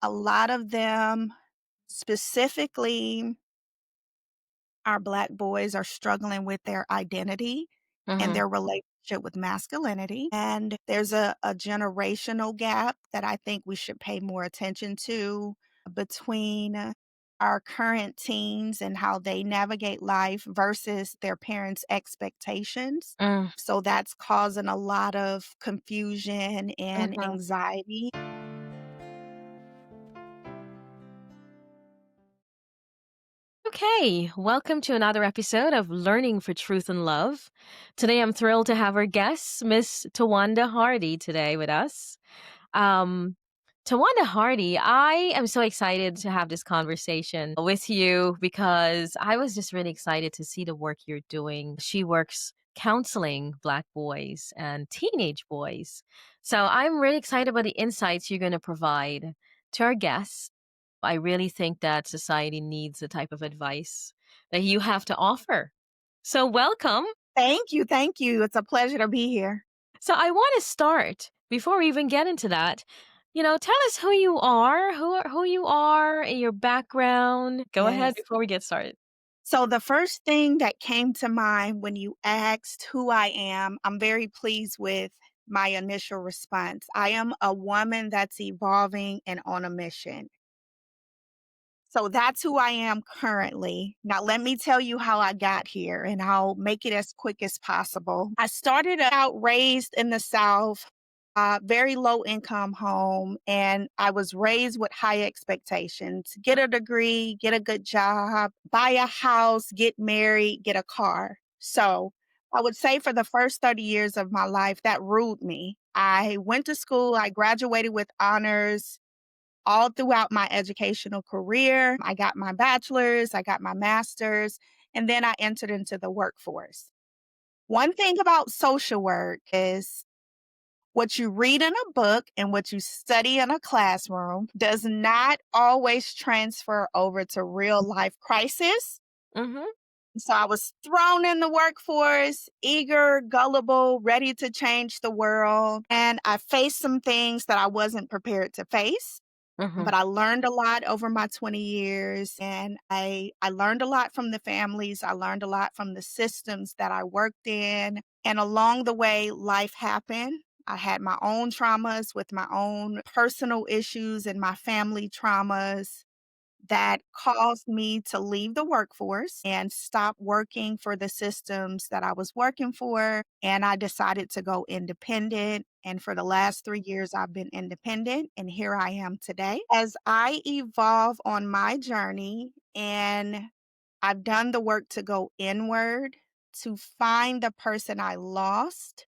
A lot of them, specifically our Black boys, are struggling with their identity and Mhm. their relationship with masculinity. And there's a generational gap that I think we should pay more attention to between our current teens and how they navigate life versus their parents' expectations. Mm, So that's causing a lot of confusion and mhm. anxiety. Okay, welcome to another episode of Learning for Truth and Love. Today I'm thrilled to have our guest, Miss Tewanda Hardy, today with us. Um, Tawanda Hardy, I am so excited to have this conversation with you because I was just really excited to see the work you're doing. She works counseling Black boys and teenage boys. So I'm really excited about the insights you're going to provide to our guests. I really think that society needs the type of advice that you have to offer. So, welcome. Thank you. Thank you. It's a pleasure to be here. So I want to start before we even get into that. Tell us who you are, who you are, and your background. Go ahead Yes. before we get started. So the first thing that came to mind when you asked who I am, I'm very pleased with my initial response. I am a woman that's evolving and on a mission. So that's who I am currently. Now, let me tell you how I got here, and I'll make it as quick as possible. I started out raised in the South, very low income home, and I was raised with high expectations: get a degree, get a good job, buy a house, get married, get a car. So I would say for the first 30 years of my life, that ruled me. I went to school, I graduated with honors all throughout my educational career. I got my bachelor's, I got my master's, and then I entered into the workforce. One thing about social work is what you read in a book and what you study in a classroom does not always transfer over to real life crisis. Mhm. So I was thrown in the workforce, eager, gullible, ready to change the world. And I faced some things that I wasn't prepared to face. Mhm. But I learned a lot over my 20 years, and I learned a lot from the families, I learned a lot from the systems that I worked in, and along the way, life happened. I had my own traumas with my own personal issues and my family traumas that caused me to leave the workforce and stop working for the systems that I was working for. And I decided to go independent. And for the last 3 years, I've been independent. And here I am today. As I evolve on my journey, and I've done the work to go inward to find the person I lost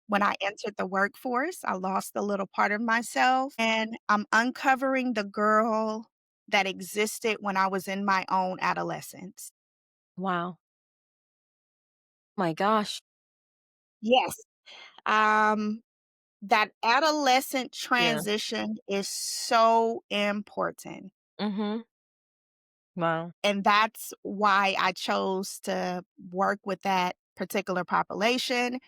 when I entered the workforce. I lost a little part of myself, and I'm uncovering the girl that existed when I was in my own adolescence. Wow. My gosh. Yes. Um, that adolescent Yeah. transition is so important. Mhm. Wow. And that's why I chose to work with that particular population.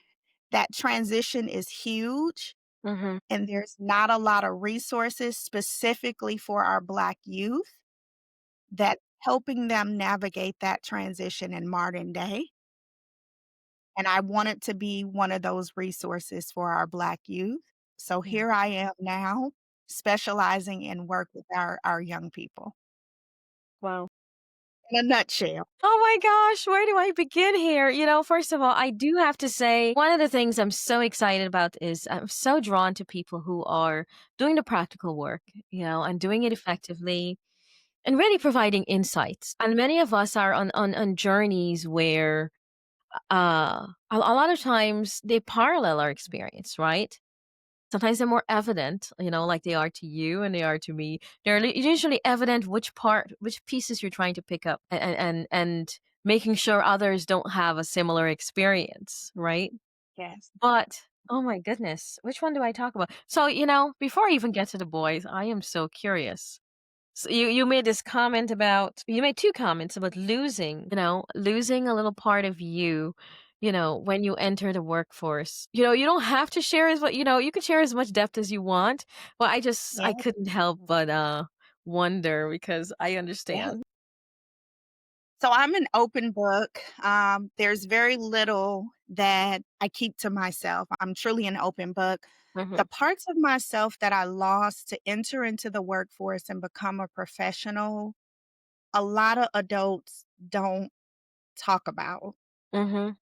That transition is huge, Mhm. and there's not a lot of resources specifically for our Black youth that helping them navigate that transition in modern day. And I wanted to be one of those resources for our Black youth. So Yeah. here I am now, specializing in work with our young people. Wow. In a nutshell. Oh my gosh, where do I begin here? First of all, I do have to say one of the things I'm so excited about is I'm so drawn to people who are doing the practical work, and doing it effectively and really providing insights. And many of us are on journeys where a lot of times they parallel our experience, right? Sometimes they're more evident, like they are to you and they are to me. They're usually evident which pieces you're trying to pick up, and making sure others don't have a similar experience, right? Yes. But oh my goodness, which one do I talk about? So, before I even get to the boys, I am so curious. So you made this comment about you made two comments about losing a little part of you. when you enter the workforce. You don't have to share as what you can share as much depth as you want, but I Yeah, couldn't help but wonder because I yeah. understand. So I'm an open book. There's very little that I keep to myself. I'm truly an open book. The Mhm. parts of myself that I lost to enter into the workforce and become a professional, a lot of adults don't talk about. Mhm.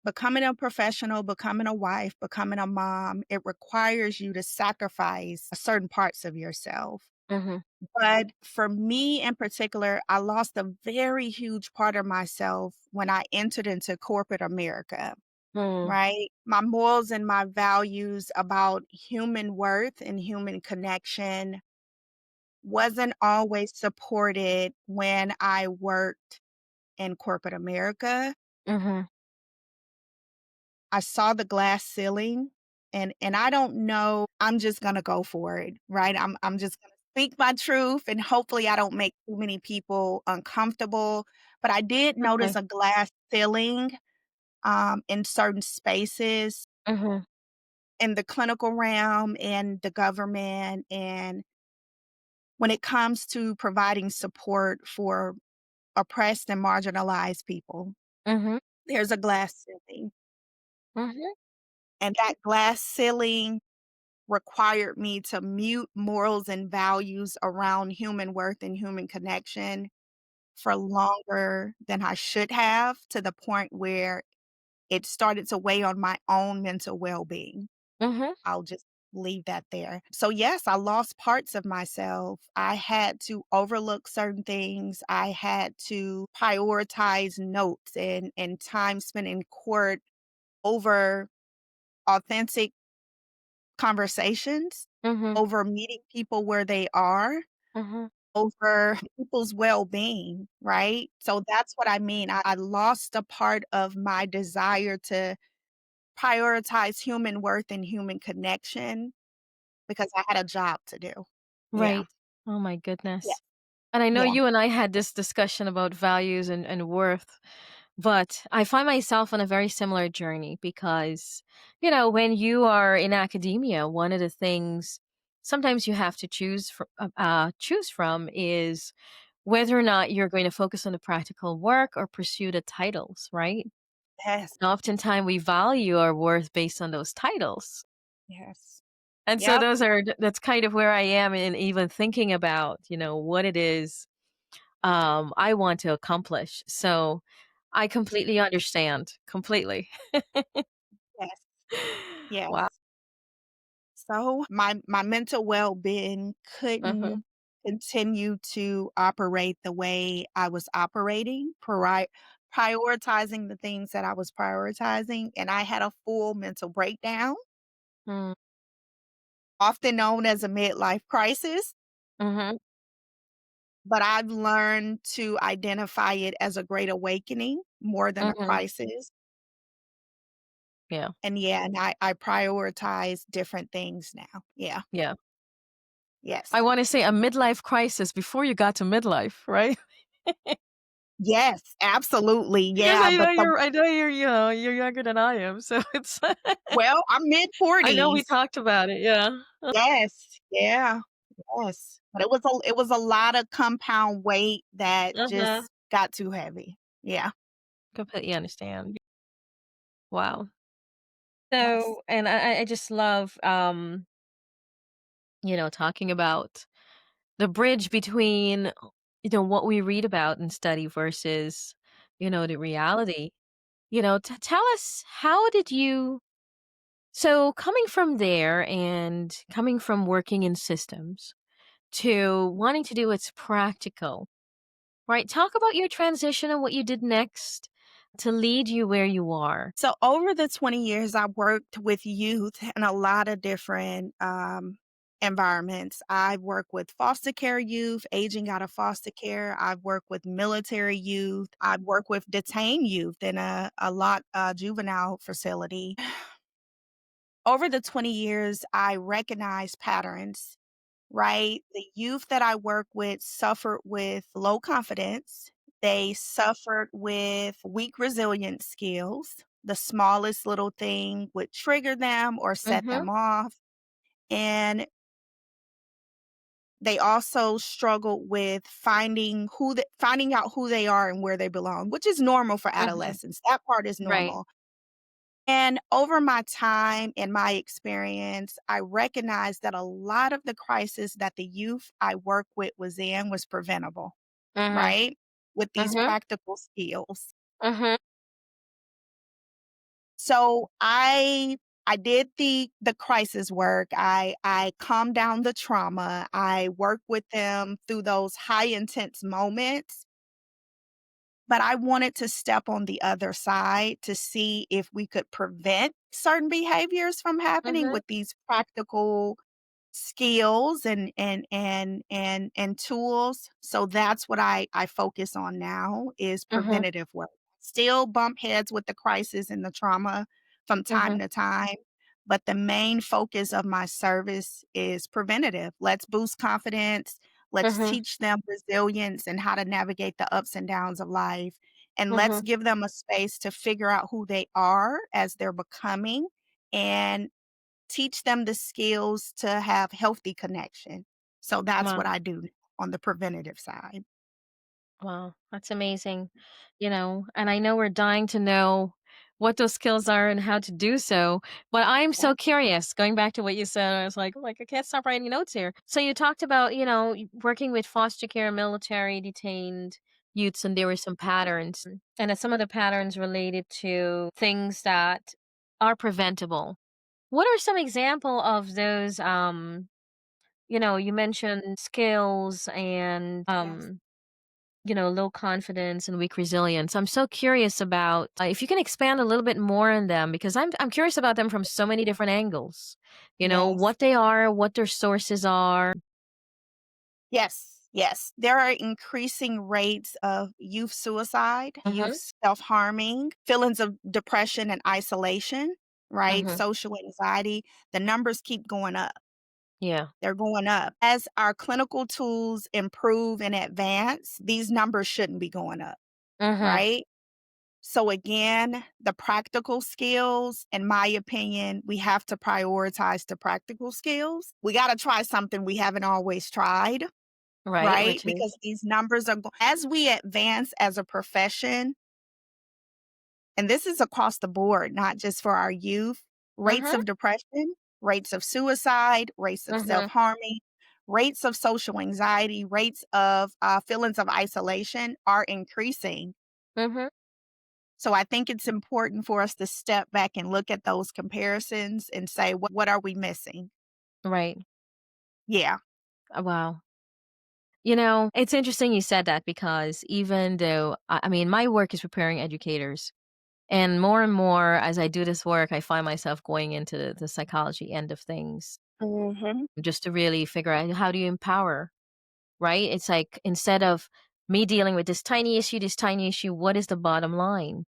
Becoming a professional, becoming a wife, becoming a mom, it requires you to sacrifice certain parts of yourself. Mhm. But for me in particular, I lost a very huge part of myself when I entered into corporate America, Mm. right? My morals and my values about human worth and human connection wasn't always supported when I worked in corporate America. Mhm. I saw the glass ceiling and I don't know, I'm just gonna go for it, right? I'm just gonna speak my truth and hopefully I don't make too many people uncomfortable. But I did notice Okay. a glass ceiling in certain spaces Mhm. in the clinical realm and the government. And when it comes to providing support for oppressed and marginalized people, Mhm. there's a glass ceiling. Mhm. And that glass ceiling required me to mute morals and values around human worth and human connection for longer than I should have, to the point where it started to weigh on my own mental well-being. Mhm. I'll just leave that there. So yes, I lost parts of myself. I had to overlook certain things. I had to prioritize notes and time spent in court over authentic conversations, Mhm. over meeting people where they are, Mhm. over people's well-being, right? So that's what I mean. I lost a part of my desire to prioritize human worth and human connection because I had a job to do. Yeah. Right. Oh my Yeah. goodness. And I know Yeah. you and I had this discussion about values and worth, but I find myself on a very similar journey because, when you are in academia, one of the things sometimes you have to choose from is whether or not you're going to focus on the practical work or pursue the titles, right? Yes. And oftentimes we value our worth based on those titles. Yes. And so Yep. that's kind of where I am in even thinking about, what it is I want to accomplish. So I completely understand. Completely. Yes. Wow. Yes. So my mental well-being Uh-huh. couldn't continue to operate the way I was operating, prioritizing the things that I was prioritizing, and I had a full mental breakdown, Mm. often known as a midlife crisis, Mhm. but I've learned to identify it as a great awakening more than a Mhm. crisis. Yeah. And yeah, and I prioritize different things now. Yeah. Yeah. Yes. I want to say a midlife crisis before you got to midlife, right? Yes, absolutely. Because Yeah, but the you're younger than I am, so it's well, I'm I know we mid-40s. talked about it, yeah. Yes, yeah, yes. But it was a lot of compound weight that Uh-huh. just got too heavy. Yeah, Completely understand. Wow. yes. So, and I just love talking about the bridge between what we read about and study versus the reality. Tell us, how did you so coming from there and coming from working in systems to wanting to do what's practical, right? Talk about your transition and what you did next to lead you where you are. So over the 20 years, I worked with youth in a lot of different, environments. I've worked with foster care youth, aging out of foster care. I've worked with military youth. I've worked with detained youth in a lot juvenile facility. Over the 20 years, I recognized patterns, right? The youth that I work with suffered with low confidence. They suffered with weak resilience skills. The smallest little thing would trigger them or set Mhm. them off. And they also struggle with finding out who they are and where they belong, which is normal for Mhm. adolescents. That part is Right. normal. And over my time and my experience, I recognized that a lot of the crisis that the youth I work with was preventable, Mhm. right? With these Mhm. practical skills. Mhm. So I did the crisis work. I calmed down the trauma. I worked with them through those high intense moments, but I wanted to step on the other side to see if we could prevent certain behaviors from happening Mhm. with these practical skills and tools. So that's what I focus on now is Mhm. preventative work. Still bump heads with the crisis and the trauma from time Mhm. to time, but the main focus of my service is preventative. Let's boost confidence. Let's Mhm. teach them resilience and how to navigate the ups and downs of life. And let's Mhm. give them a space to figure out who they are as they're becoming and teach them the skills to have healthy connection. So that's what Wow. I do on the preventative side. Wow, that's amazing. And I know we're dying to know what those skills are and how to do so. But I'm Yeah. so curious, going back to what you said, I was like, I can't stop writing notes here. So you talked about, working with foster care, military detained youths, and there were some patterns. And that some of the patterns related to things that are preventable. What are some example of those you mentioned skills and Yes. low confidence and weak resilience. I'm so curious about if you can expand a little bit more on them because I'm curious about them from so many different angles. Yes. What they are, what their sources are. Yes. Yes. There are increasing rates of youth suicide, Mhm. youth self-harming, feelings of depression and isolation, right? Mhm. Social anxiety. The numbers keep going up. Yeah. They're going up. As our clinical tools improve and advance, these numbers shouldn't be going up, Mhm. right? So again, the practical skills, in my opinion, we have to prioritize the practical skills. We got to try something we haven't always tried, Right, right? which is Because these numbers as we advance as a profession, and this is across the board, not just for our youth, rates Mhm. of depression, rates of suicide, rates of Mhm. self-harming, rates of social anxiety, rates of feelings of isolation are increasing. Mhm. So I think it's important for us to step back and look at those comparisons and say, what are we missing? Right. Yeah. Wow. It's interesting you said that because even though I mean my work is preparing educators. And more as I do this work, I find myself going into the psychology end of things Hmm. just to really figure out how do you empower, right? It's like instead of me dealing with this tiny issue, what is the bottom line?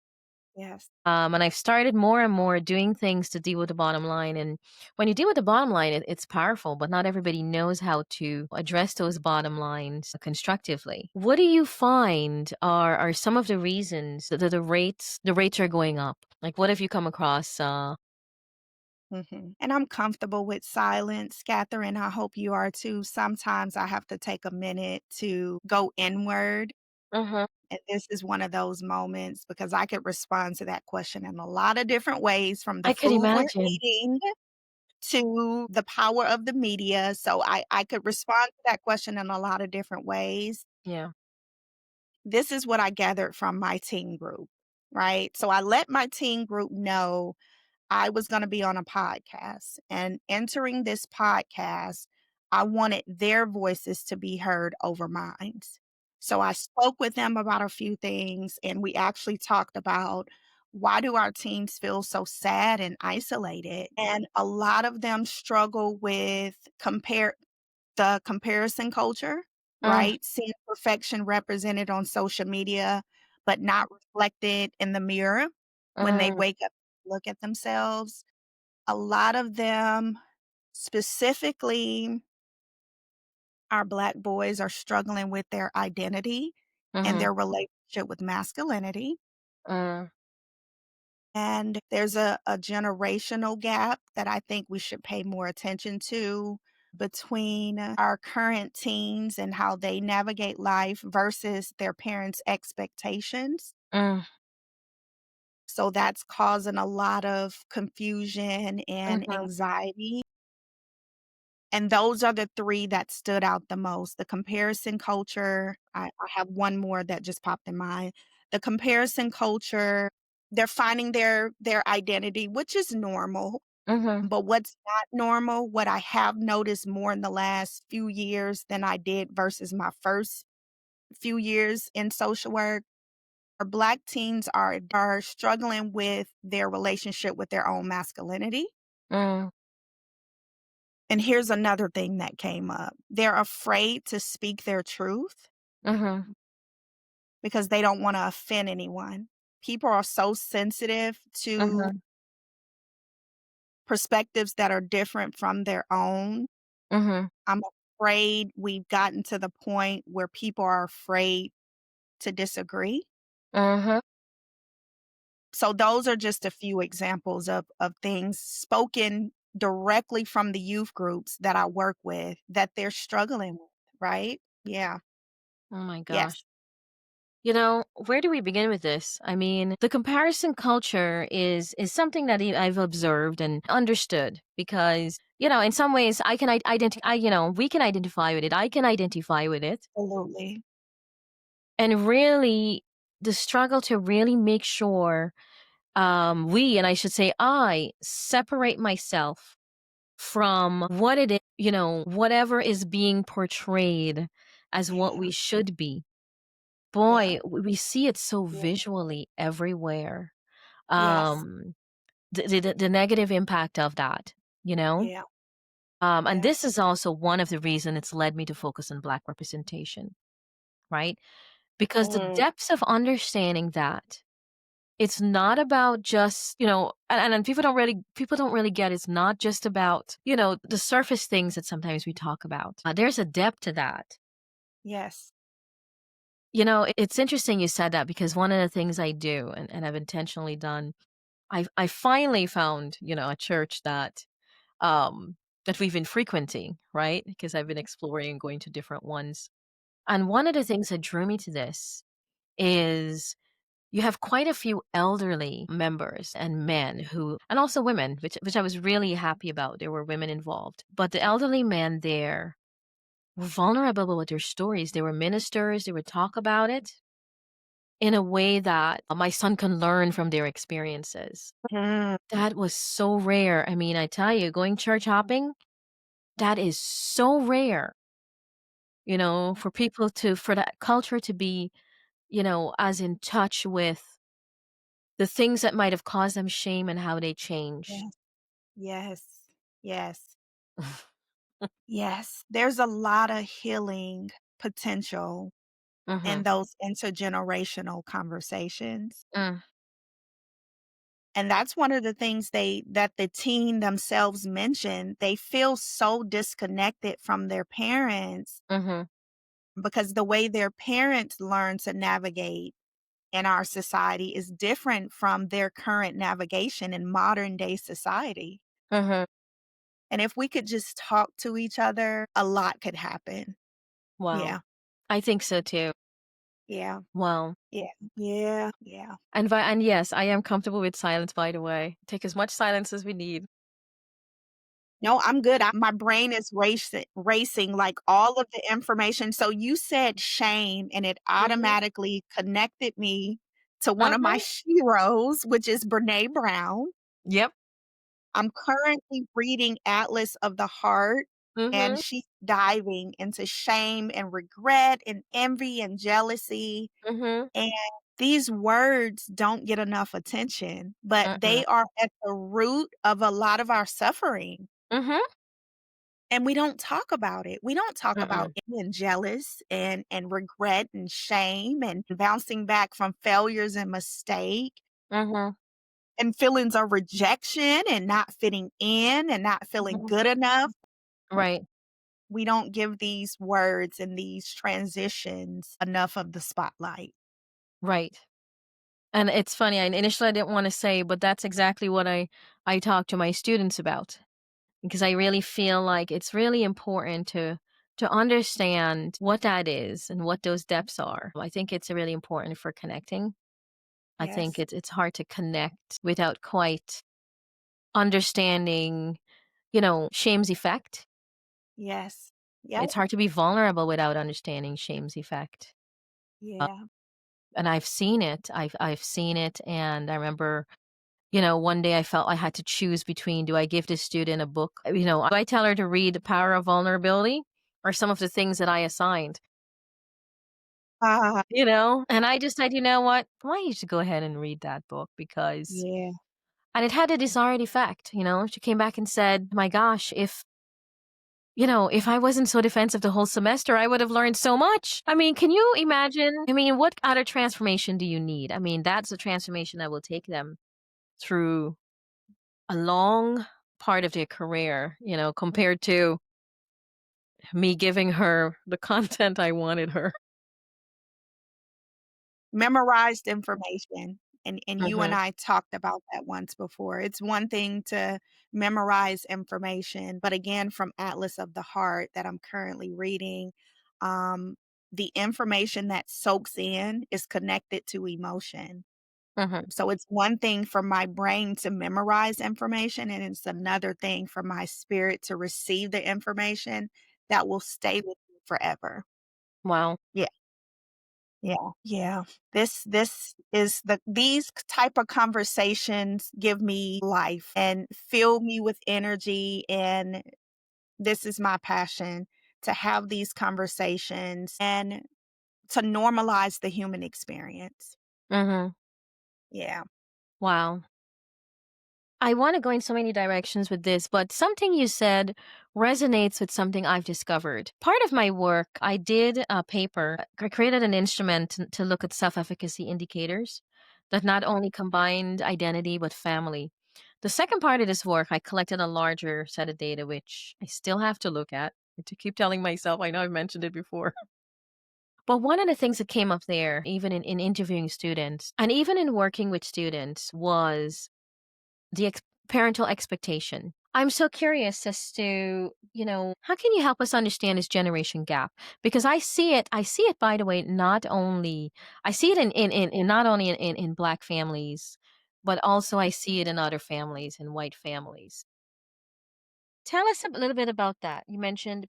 Yes. And I've started more and more doing things to deal with the bottom line. And when you deal with the bottom line, it's powerful, but not everybody knows how to address those bottom lines constructively. What do you find are some of the reasons that the rates are going up? Like, what have you come across? And I'm comfortable with silence, Catherine. I hope you are too. Sometimes I have to take a minute to go inward. Mhm. And this is one of those moments because I could respond to that question in a lot of different ways from the I could food we're imagine. eating to the power of the media. So I could respond to that question in a lot of different ways. Yeah. This is what I gathered from my teen group, right? So I let my teen group know I was going to be on a podcast. And entering this podcast, I wanted their voices to be heard over mine. So I spoke with them about a few things, and we actually talked about why do our teens feel so sad and isolated? And a lot of them struggle with the comparison culture, Mm, right? Seeing perfection represented on social media, but not reflected in the mirror when they mm, wake up, look at themselves. A lot of them, specifically our Black boys, are struggling with their identity and mhm, their relationship with masculinity. mm. And there's a generational gap that I think we should pay more attention to between our current teens and how they navigate life versus their parents' expectations. Mm, So that's causing a lot of confusion and mhm, anxiety. And those are the 3 that stood out the most. The comparison culture, I have one more that just popped in mind. The comparison culture, they're finding their identity, which is normal, mhm, but what's not normal, what I have noticed more in the last few years than I did versus my first few years in social work, are Black teens are struggling with their relationship with their own masculinity. mm, And here's another thing that came up. They're afraid to speak their truth mhm, because they don't wanna offend anyone. People are so sensitive to mhm, perspectives that are different from their own. mhm, I'm afraid we've gotten to the point where people are afraid to disagree. mhm. So those are just a few examples of things spoken directly from the youth groups that I work with that they're struggling with, right? Yeah. Oh my Yes. gosh. Where do we begin with this? I mean, the comparison culture is something that I've observed and understood because, in some ways I can identify, we can identify with it. I can identify with it. Absolutely. And really the struggle to really make sure and I should say I separate myself from what it is, whatever is being portrayed as what Yeah. we should be. Yeah. Boy, we see it so Yeah. visually everywhere. Yes. Um, the negative impact of that, you know? Yeah. And Yeah. this is also one of the reasons it's led me to focus on Black representation, right? Because the Mm. depths of understanding that it's not about just, and people don't really get it's not just about, the surface things that sometimes we talk about. There's a depth to that. Yes. It's interesting you said that because one of the things I do and I've intentionally done, I finally found, a church that we've been frequenting, right? Because I've been exploring and going to different ones. And one of the things that drew me to this is you have quite a few elderly members and men who and also women, which I was really happy about. There were women involved. But the elderly men there were vulnerable with their stories. They were ministers, they would talk about it in a way that my son can learn from their experiences. Mm. That was so rare. I mean, I tell you, going church hopping, that is so rare, for that culture to be, as in touch with the things that might have caused them shame and how they changed. Yes. Yes. Yes. Yes. There's a lot of healing potential in Mhm. those intergenerational conversations. Mm. And that's one of the things that the teen themselves mentioned. They feel so disconnected from their parents Mhm. because the way their parents learn to navigate in our society is different from their current navigation in modern day society. Mhm. And if we could just talk to each other, a lot could happen. Wow. Yeah. I think so too. Yeah. Wow. Yeah. Yeah. Yeah. And yes, I am comfortable with silence, by the way. Take as much silence as we need. No, I'm good. My brain is racing like all of the information. So you said shame, and it Mhm. automatically connected me to one of my Uh-huh. heroes, which is Brene Brown. Yep. I'm currently reading Atlas of the Heart, and Mhm. she's diving into shame and regret and envy and jealousy. Mhm. And these words don't get enough attention, but Mm-mm. they are at the root of a lot of our suffering. Mhm. And we don't talk about it. We don't talk about Mm-mm. being jealous and regret and shame and bouncing back from failures and mistake Mhm. and feelings of rejection and not fitting in and not feeling Mhm. good enough. Right. We don't give these words and these transitions enough of the spotlight. Right. And it's funny, initially I didn't wanna say, but that's exactly what I talk to my students about, because I really feel like it's really important to understand what that is and what those depths are. I think it's really important for connecting. I think Yes. it's hard to connect without quite understanding, shame's effect. Yes. Yep. It's hard to be vulnerable without understanding shame's effect. Uh, Yeah. and I've seen it. I've seen it, and I remember, one day I felt I had to choose between, do I give this student a book? Do I tell her to read The Power of Vulnerability or some of the things that I assigned? Ah, And I just said, you know what? Why don't you should go ahead and read that book, because yeah. and it had a desired effect. She came back and said, "My gosh, if I wasn't so defensive the whole semester, I would have learned so much." I mean, can you imagine? I mean, what other transformation do you need? I mean, that's the transformation that will take them through a long part of their career, compared to me giving her the content I wanted her. Memorized information, and you and Mhm. I talked about that once before. It's one thing to memorize information, but again, from Atlas of the Heart that I'm currently reading, um, the information that soaks in is connected to emotion. Mhm. So it's one thing for my brain to memorize information, and it's another thing for my spirit to receive the information that will stay with me forever. Wow. Yeah. Yeah, yeah. This is these type of conversations give me life and fill me with energy, and this is my passion, to have these conversations and to normalize the human experience. Mhm. Yeah. Wow. I want to go in so many directions with this, but something you said resonates with something I've discovered. Part of my work, I did a paper. I created an instrument to look at self efficacy indicators that not only combined identity but family. The second part of this work, I collected a larger set of data, which I still have to look at. To keep telling myself, I know I've mentioned it before. But one of the things that came up there, even in interviewing students and even in working with students, was the parental expectation. I'm so curious as to, how can you help us understand this generation gap? Because I see it, by the way, not only, I see it in not only in black families, but also I see it in other families, in white families. Tell us a little bit about that. You mentioned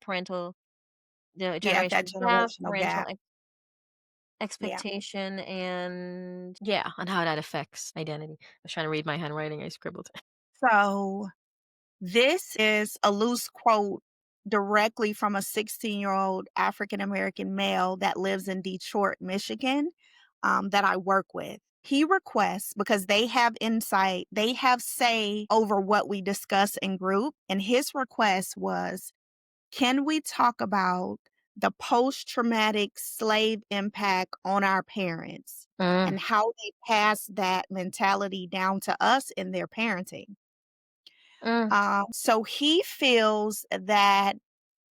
the Yeah, that generation gap, generational parental gap. Yeah. expectation, and yeah, and how that affects identity. I was trying to read my handwriting. I scribbled. So this is a loose quote directly from a 16-year-old African American male that lives in Detroit, Michigan, that I work with. He requests, because they have insight, they have say over what we discuss in group. And his request was, can we talk about the post traumatic slave impact on our parents Mm, and how they pass that mentality down to us in their parenting? mm, So he feels that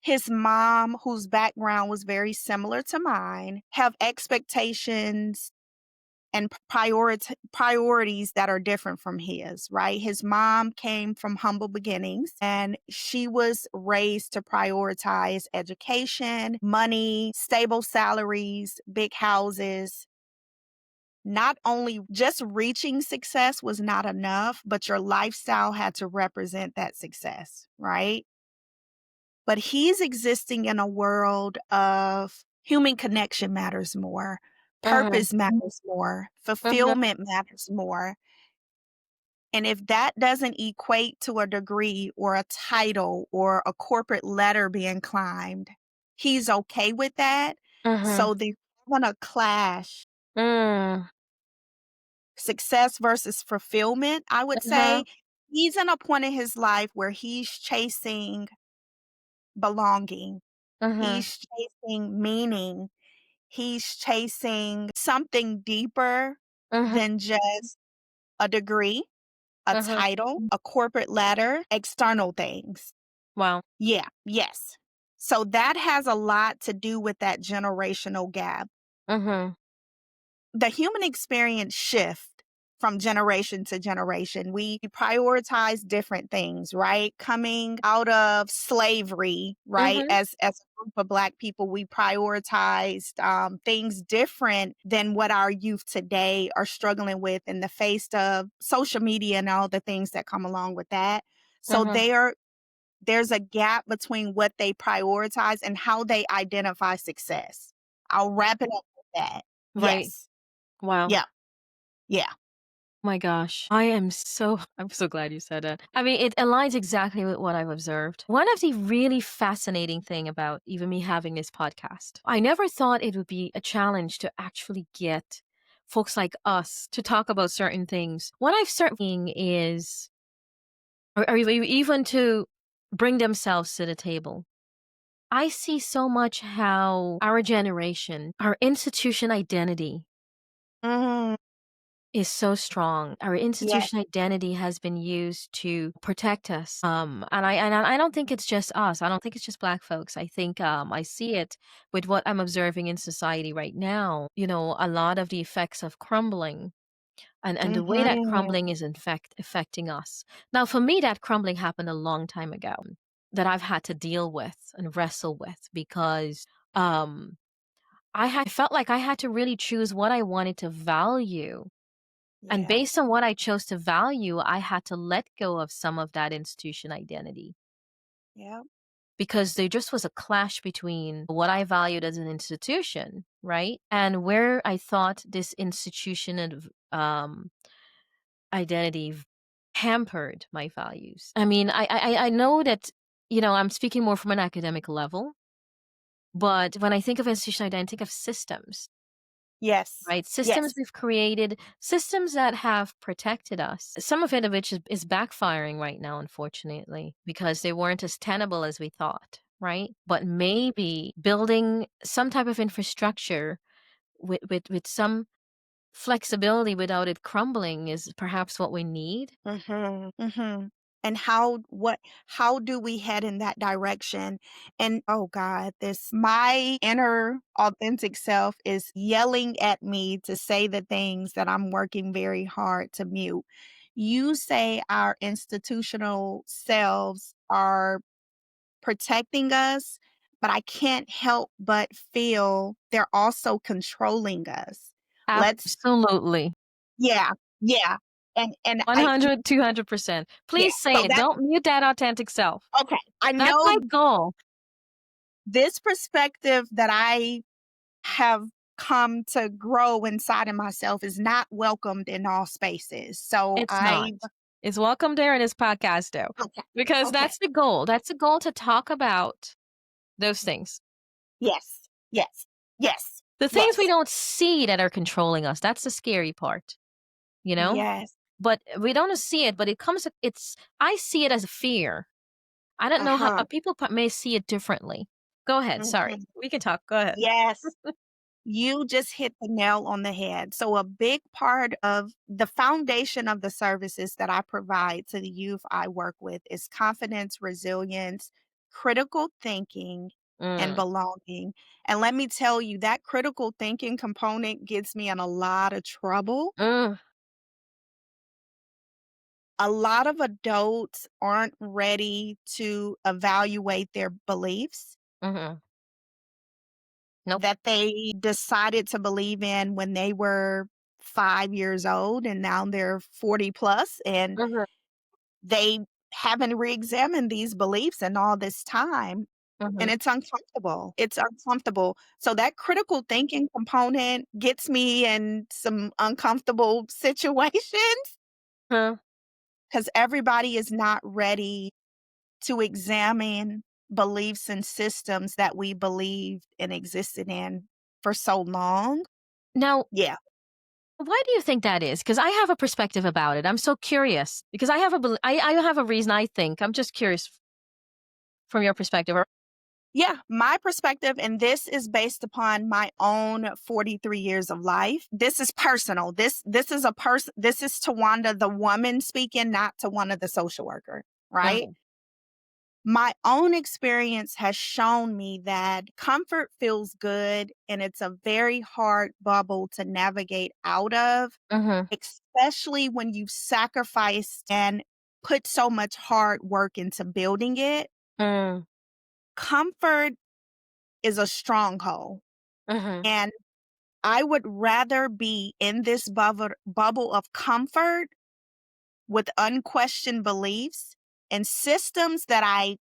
his mom, whose background was very similar to mine, have expectations and priorities that are different from his, right? His mom came from humble beginnings and she was raised to prioritize education, money, stable salaries, big houses. Not only just reaching success was not enough, but your lifestyle had to represent that success, right? But he's existing in a world of human connection matters more, mhm, purpose matters more, mhm, fulfillment matters more. And if that doesn't equate to a degree or a title or a corporate letter being climbed, he's okay with that. mhm, So they're gonna clash. mm, Success versus fulfillment, I would uh-huh, say. He's in a point in his life where he's chasing belonging. mhm, He's chasing meaning. He's chasing something deeper mhm, than just a degree, a mhm. title, a corporate ladder, external things. Wow. Yeah, yes. So that has a lot to do with that generational gap. Mhm. the human experience shift from generation to generation. We prioritize different things, right? Coming out of slavery, right? Mhm. As a group of Black people, we prioritized things different than what our youth today are struggling with in the face of social media and all the things that come along with that. So Mhm. there's a gap between what they prioritize and how they identify success. I'll wrap it up with that. Right. Yes. Wow. Yeah. Yeah. My gosh. I'm so glad you said that. I mean, it aligns exactly with what I've observed. One of the really fascinating thing about even me having this podcast, I never thought it would be a challenge to actually get folks like us to talk about certain things. What I've certainly is or even to bring themselves to the table. I see so much how our generation, our institution identity Mhm. is so strong. Our Yes. institution identity has been used to protect us. And I don't think it's just us. I don't think it's just black folks. I think I see it with what I'm observing in society right now. You know, a lot of the effects of crumbling and the way that Mhm. crumbling is in fact affecting us. Now, for me, that crumbling happened a long time ago that I've had to deal with and wrestle with because um I felt like I had to really choose what I wanted to value, and Yeah. based on what I chose to value, I had to let go of some of that institution identity Yeah. because there just was a clash between what I valued as an institution, right? And where I thought this institution and identity hampered my values. I mean, I know that, you know, I'm speaking more from an academic level, but when I think of institution identity, I think of systems. Yes. Right? Systems Yes. we've created, systems that have protected us. Some of it of which is backfiring right now, unfortunately, because they weren't as tenable as we thought, right? But maybe building some type of infrastructure with some flexibility without it crumbling is perhaps what we need. Mhm. Mhm. And how do we head in that direction? And oh God, this my inner authentic self is yelling at me to say the things that I'm working very hard to mute. You say our institutional selves are protecting us, but I can't help but feel they're also controlling us. Let's Absolutely. yeah, yeah. And I 100, 200%. yeah, Please say so it. that Don't mute that authentic self. okay. I That's know my goal. this perspective that I have come to grow inside of myself is not welcomed in all spaces. So It's not. It's welcome there in this podcast, though, okay. because Okay. that's the goal. That's the goal to talk about those things. Yes. Yes. Yes. The things we Yes. don't see that are controlling us. That's the scary part, you know? Yes. But we don't see it, but I see it as a fear. I don't know how Uh-huh. people may see it differently. Go ahead. Sorry. Mhm. We can talk. Go ahead. Yes. You just hit the nail on the head. So, a big part of the foundation of the services that I provide to the youth I work with is confidence, resilience, critical thinking, and Mm, belonging. And let me tell you, that critical thinking component gets me in a lot of trouble. mm, A lot of adults aren't ready to evaluate their beliefs mhm. Nope. that they decided to believe in when they were 5 years old and now they're 40 plus and Mhm, they haven't reexamined these beliefs in all this time, and mhm. it's uncomfortable. It's uncomfortable. So that critical thinking component gets me in some uncomfortable situations Huh. because everybody is not ready to examine beliefs and systems that we believed and existed in for so long. Now, Yeah. why do you think that is? Because I have a perspective about it. I'm so curious because I have a reason I think. I'm just curious from your perspective. Yeah, my perspective, and this is based upon my own 43 years of life. This is personal. This is Tawanda, the woman speaking, not Tawanda, the social worker, right? Okay. My own experience has shown me that comfort feels good and it's a very hard bubble to navigate out of, Mhm. especially when you've sacrificed and put so much hard work into building it. Mm. Comfort is a stronghold. Mhm. And I would rather be in this bubble of comfort with unquestioned beliefs and systems that I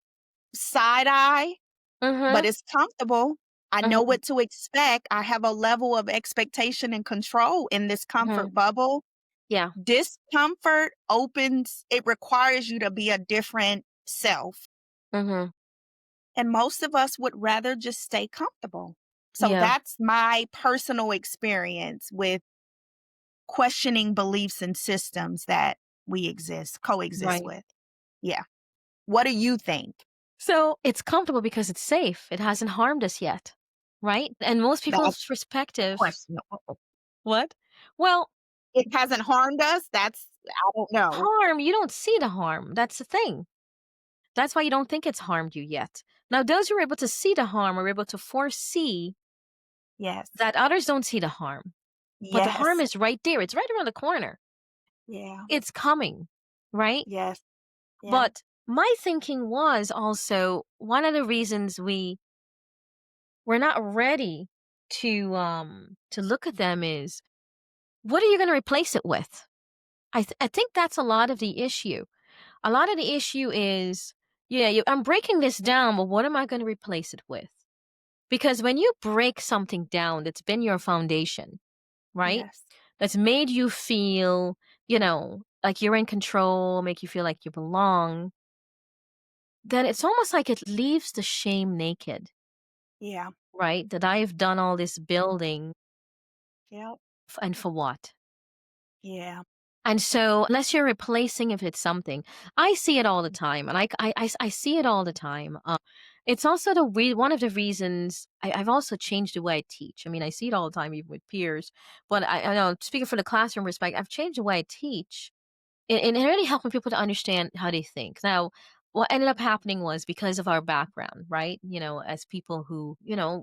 side eye, but Mhm. it's comfortable. I know Mhm. what to expect. I have a level of expectation and control in this Mhm. comfort bubble. Yeah. Discomfort it requires you to be a different self. Mhm. And most of us would rather just stay comfortable. So Yeah. that's my personal experience with questioning beliefs and systems that coexist Right. with. Yeah. What do you think? So it's comfortable because it's safe. It hasn't harmed us yet, right? And most That's people's the perspective. question. What? Well, It hasn't harmed us? I don't know. harm, you don't see the harm. That's the thing. That's why you don't think it's harmed you yet. Now, those who are able to see the harm are able to foresee Yes. that others don't see the harm. But the harm Yes. is right there. It's right around the corner. Yeah. It's coming, right? Yes. Yeah. But my thinking was also one of the reasons we're not ready to look at them is what are you going to replace it with? I think that's a lot of the issue. A lot of the issue is, yeah, I'm breaking this down, but what am I going to replace it with? Because when you break something down that's been your foundation, right? Yes. That's made you feel, like you're in control, make you feel like you belong, then it's almost like it leaves the shame naked, Yeah. right? That I've done all this building Yep. and for what? Yeah. And so, unless you're replacing if it's something, I see it all the time, and I see it all the time. It's also one of the reasons I've also changed the way I teach. I mean, I see it all the time, even with peers. But I know, speaking from the classroom perspective, I've changed the way I teach, and it really helping people to understand how they think. Now, what ended up happening was because of our background, right? As people who,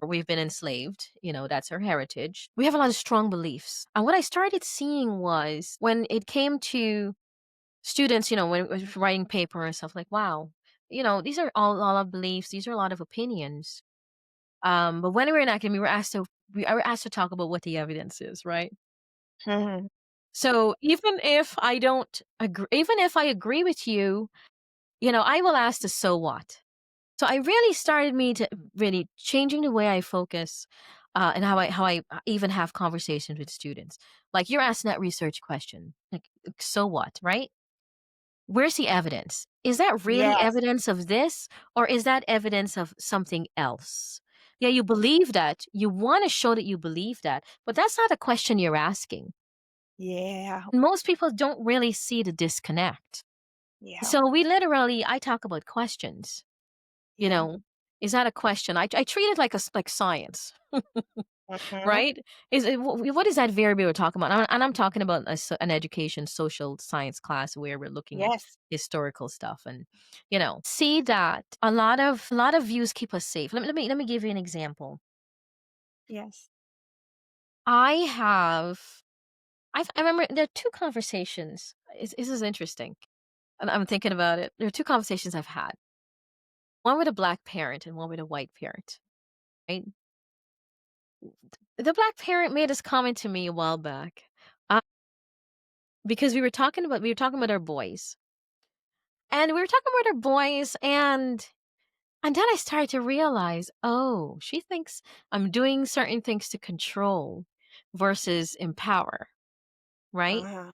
we've been enslaved, that's our heritage. We have a lot of strong beliefs. And what I started seeing was when it came to students, when it was writing paper and stuff like, wow, these are all a lot of beliefs, these are a lot of opinions. But when we were in academy, we were asked to talk about what the evidence is, right? Mhm. So even if I don't agree, even if I agree with you, I will ask the so what. So I really started me to really changing the way I focus, and how I even have conversations with students. Like you're asking that research question, like so what, right? Where's the evidence? Is that really Yes. evidence of this, or is that evidence of something else? Yeah, you believe that. You want to show that you believe that, but that's not a question you're asking. Yeah. Most people don't really see the disconnect. Yeah. So I talk about questions. You Yeah. know, is that a question? I treat it like like science, Mhm. right? What is that variable we're talking about? And I'm talking about an education social science class where we're looking at Yes. historical stuff, and see that a lot of views keep us safe. Let me give you an example. Yes. I have I remember there are two conversations. This is interesting, and I'm thinking about it. There are two conversations I've had. One with a black parent and one with a white parent. Right? The black parent made this comment to me a while back, uh, because we were talking about our boys, and we were talking about our boys, and then I started to realize, oh, she thinks I'm doing certain things to control versus empower, right? Uh-huh.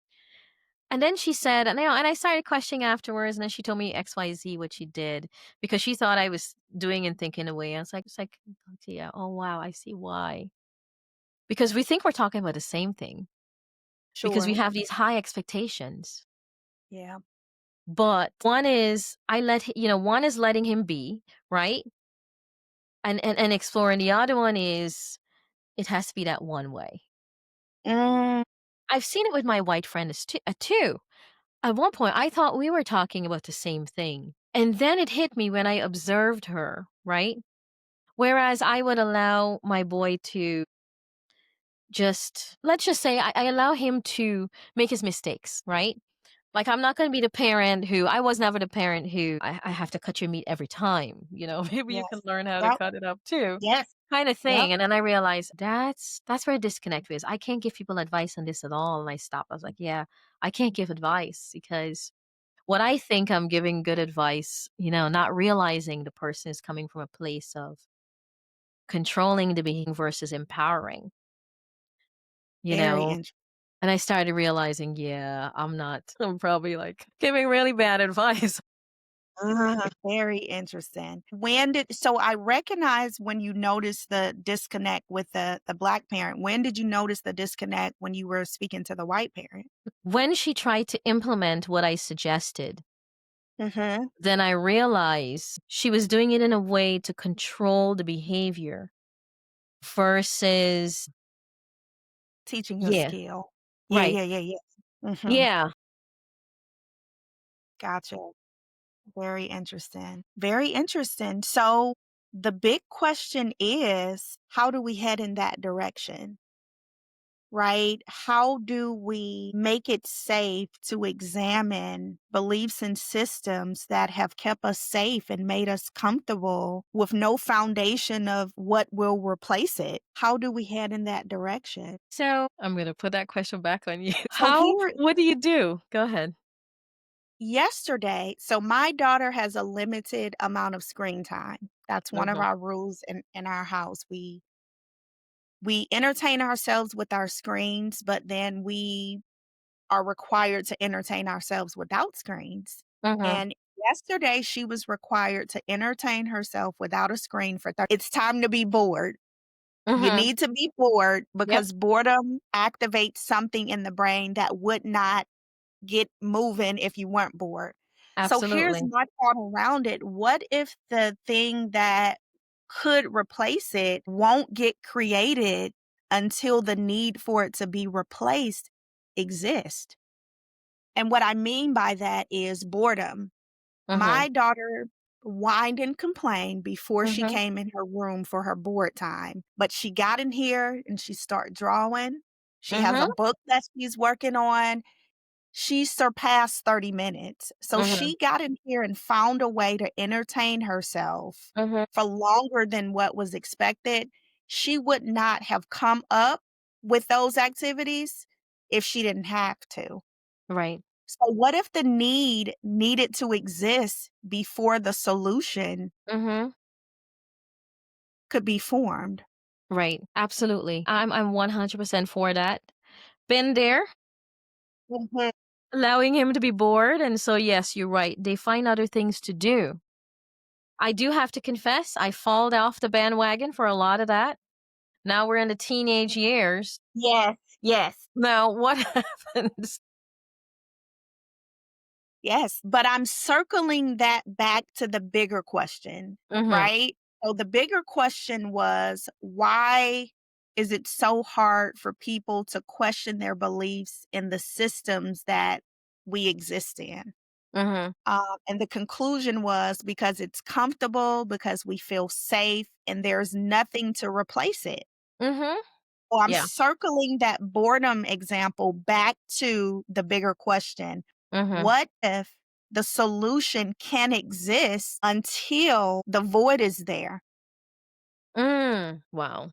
And then she said, and I started questioning afterwards, and then she told me X, Y, Z what she did because she thought I was doing and thinking away. I was like, it's like, yeah, oh wow, I see why. Because we think we're talking about the same thing because we Sure. have these high expectations. Yeah. But one is one is letting him be, right? And exploring. The other one is it has to be that one way. Mm. I've seen it with my white friend too. At one point, I thought we were talking about the same thing. And then it hit me when I observed her, right? Whereas I would allow my boy to just, let's just say, I allow him to make his mistakes, right? Like, I'm not gonna be the parent who I was never the parent who I have to cut your meat every time, maybe you can Yes. learn how to Yep. cut it up too, Yes. kinda Yep. thing, and then I realized that's where a disconnect is. I can't give people advice on this at all, and I stopped. I was like, "Yeah, I can't give advice because what I think I'm giving good advice, not realizing the person is coming from a place of controlling the behavior versus empowering, you Very know?" interesting. And I started realizing, yeah, I'm probably, like, giving really bad advice. Very interesting. So I recognize when you noticed the disconnect with the black parent. When did you notice the disconnect when you were speaking to the white parent? When she tried to implement what I suggested, Mhm. then I realized she was doing it in a way to control the behavior versus Teaching a yeah, skill. Yeah, right. yeah, yeah, yeah. Mhm. Yeah. Gotcha. Very interesting. Very interesting. So the big question is, how do we head in that direction? Right? How do we make it safe to examine beliefs and systems that have kept us safe and made us comfortable with no foundation of what will replace it? How do we head in that direction? So, I'm gonna put that question back on you. So here What do you do? Go ahead. so my daughter has a limited amount of screen time. That's one of Mhm. our rules in our house. We entertain ourselves with our screens, but then we are required to entertain ourselves without screens. Mhm. And yesterday, she was required to entertain herself without a screen for it's time to be bored. You Mhm. need to be bored Yep. because boredom activates something in the brain that would not get moving if you weren't bored. So here's Absolutely. my thought around it. What if the thing that could replace it won't get created until the need for it to be replaced exists? And what I mean by that is boredom. Mhm. My daughter whined and complained before she Mhm. came in her room for her board time, but she got in here and she started drawing. She has a Mhm. book that she's working on. She surpassed 30 minutes. So Mhm. she got in here and found a way to entertain herself Mhm. for longer than what was expected. She would not have come up with those activities if she didn't have to. Right. So what if the need needed to exist before the solution Mhm. could be formed? Right. Absolutely. I'm 100% for that. Been there, Mhm. allowing him to be bored, and so yes, you're right. They find other things to do. I do have to confess, I fall off the bandwagon for a lot of that. Now we're in the teenage years. Yes, yes. Now what happens? Yes, but I'm circling that back to the bigger question, Mhm. right? So the bigger question was, why is it so hard for people to question their beliefs in the systems that we exist in? Mhm. And the conclusion was because it's comfortable, because we feel safe, and there's nothing to replace it. Mhm. So I'm Yeah. circling that boredom example back to the bigger question. Mhm. What if the solution can exist until the void is there? Wow.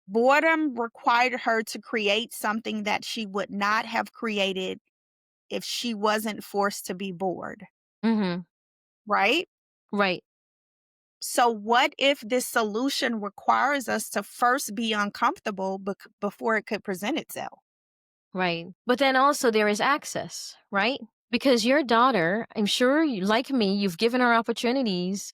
Boredom required her to create something that she would not have created if she wasn't forced to be bored, Mhm. right? Right. So, what if this solution requires us to first be uncomfortable before it could present itself? Right. But then also there is access, right? Because your daughter, I'm sure like me, you've given her opportunities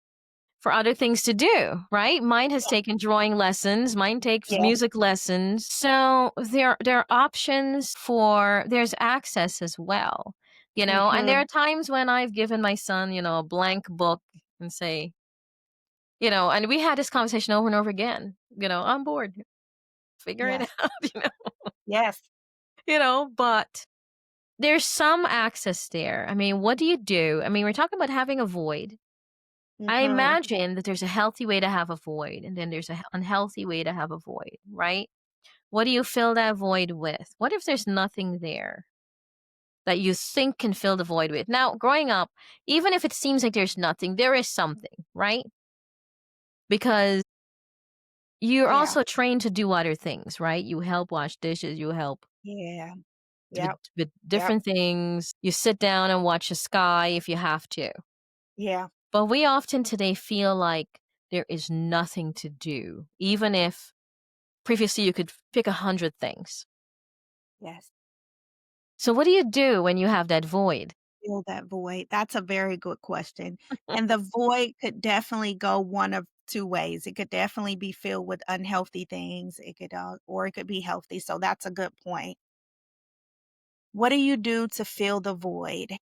for other things to do, right? Mine has taken drawing lessons, mine takes Yeah. music lessons. So there are options for there's access as well. And there Hmm. are times when I've given my son, a blank book and say, and we had this conversation over and over again, I'm bored. Figure it Yes. out, Yes. but there's some access there. I mean, what do you do? I mean, we're talking about having a void. I Mhm. imagine that there's a healthy way to have a void, and then there's a unhealthy way to have a void, right? What do you fill that void with? What if there's nothing there that you think can fill the void with? Now, growing up, even if it seems like there's nothing, there is something, right? Because you're Yeah. also trained to do other things, right? You help wash dishes, you help Yeah. with, Yep. with Yep. different things. You sit down and watch the sky if you have to. Yeah. But we often today feel like there is nothing to do, even if previously you could pick 100 things. Yes. So, what do you do when you have that void? Fill that void? That's a very good question. And the void could definitely go one of 2 ways. It could definitely be filled with unhealthy things. It could, or it could be healthy. So that's a good point. What do you do to fill the void?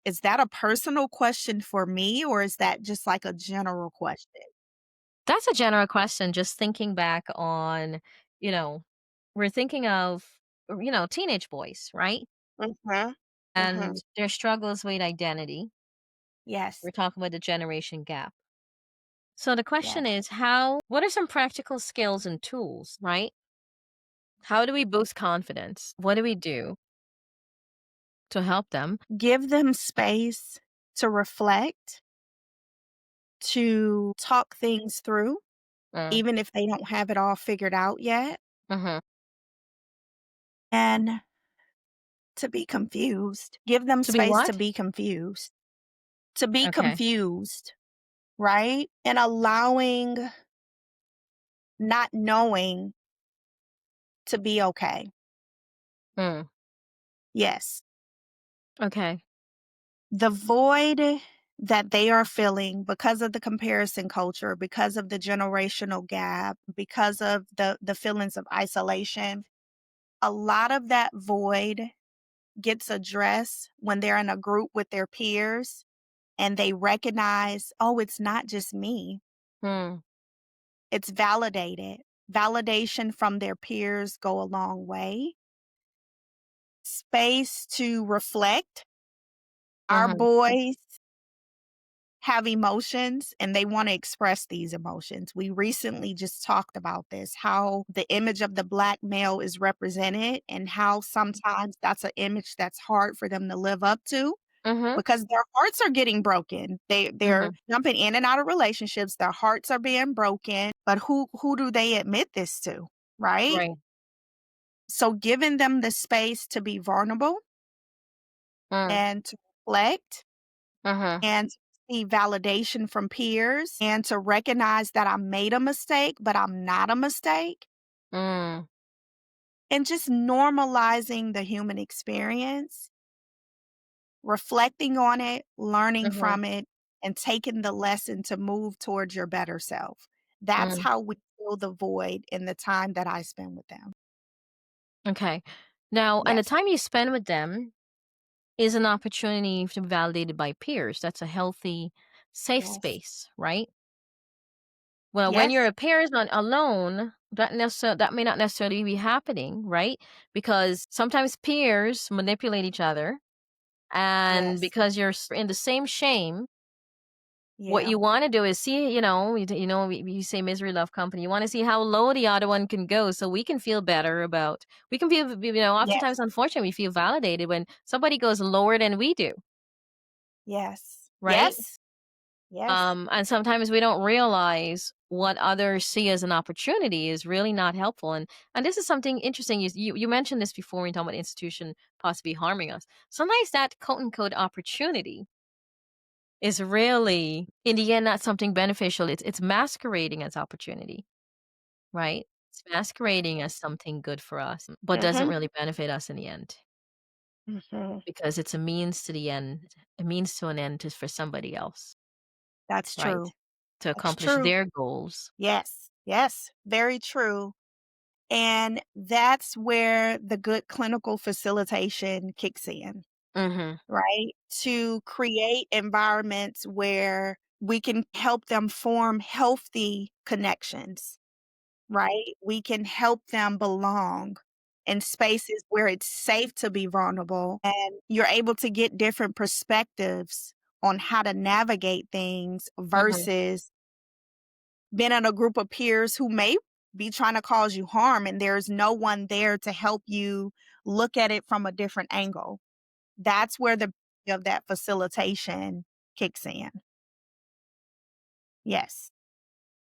Is that a personal question for me, or is that just like a general question? That's a general question. Just thinking back on, you know, we're thinking of, teenage boys, right? Mhm. And Mhm. their struggles with identity. Yes. We're talking about the generation gap. So the question Yes. is, what are some practical skills and tools, right? How do we boost confidence? What do we do to help them? Give them space to reflect, to talk things through, Mm, even if they don't have it all figured out yet, hmm. and to be confused. Give them To be space to what? be confused. To be Okay. confused, right? And allowing not knowing to be okay. Mm, Yes. okay. The void that they are feeling because of the comparison culture, because of the generational gap, because of the feelings of isolation, a lot of that void gets addressed when they're in a group with their peers and they recognize, "Oh, it's not just me." Mm, It's validated. Validation from their peers go a long way. Space to reflect. Our hmm. boys have emotions and they want to express these emotions. We recently just talked about this, how the image of the black male is represented and how sometimes that's an image that's hard for them to live up to Hmm. because their hearts are getting broken. They're Hmm. jumping in and out of relationships, their hearts are being broken, but who do they admit this to, right? Right. So giving them the space to be vulnerable Mm, and to reflect hmm. and see validation from peers and to recognize that I made a mistake, but I'm not a mistake. Mm, And just normalizing the human experience, reflecting on it, learning hmm. from it, and taking the lesson to move towards your better self. That's Mm, how we fill the void in the time that I spend with them. okay. Now, and the Yes. time you spend with them is an opportunity to be validated by peers. That's a healthy, safe Yes. space, right? Well, when you're Yes. a peer is not alone, that may not necessarily be happening, right? Because sometimes peers manipulate each other, and Yes. because you're in the same shame, what Yeah. you want to do is see, you say misery love company. You want to see how low the other one can go, so we can feel better about. We can feel, oftentimes, Yes. unfortunately, we feel validated when somebody goes lower than we do, Yes. right? Yes. Yes. And sometimes we don't realize what others see as an opportunity is really not helpful. And this is something interesting. You mentioned this before when you talk about institution possibly harming us. Sometimes that quote unquote opportunity is really in the end not something beneficial. It's masquerading as opportunity, right? It's masquerading as something good for us, but doesn't Mhm. really benefit us in the end Mhm. because it's a means to the end, a means to an end to, for somebody else, That's right? true. To That's accomplish true. their goals. Yes. Yes. Very true. And that's where the good clinical facilitation kicks in, Mhm. right? To create environments where we can help them form healthy connections, right? We can help them belong in spaces where it's safe to be vulnerable, and you're able to get different perspectives on how to navigate things Mhm. versus being in a group of peers who may be trying to cause you harm and there's no one there to help you look at it from a different angle. That's where the beauty of that facilitation kicks in. Yes.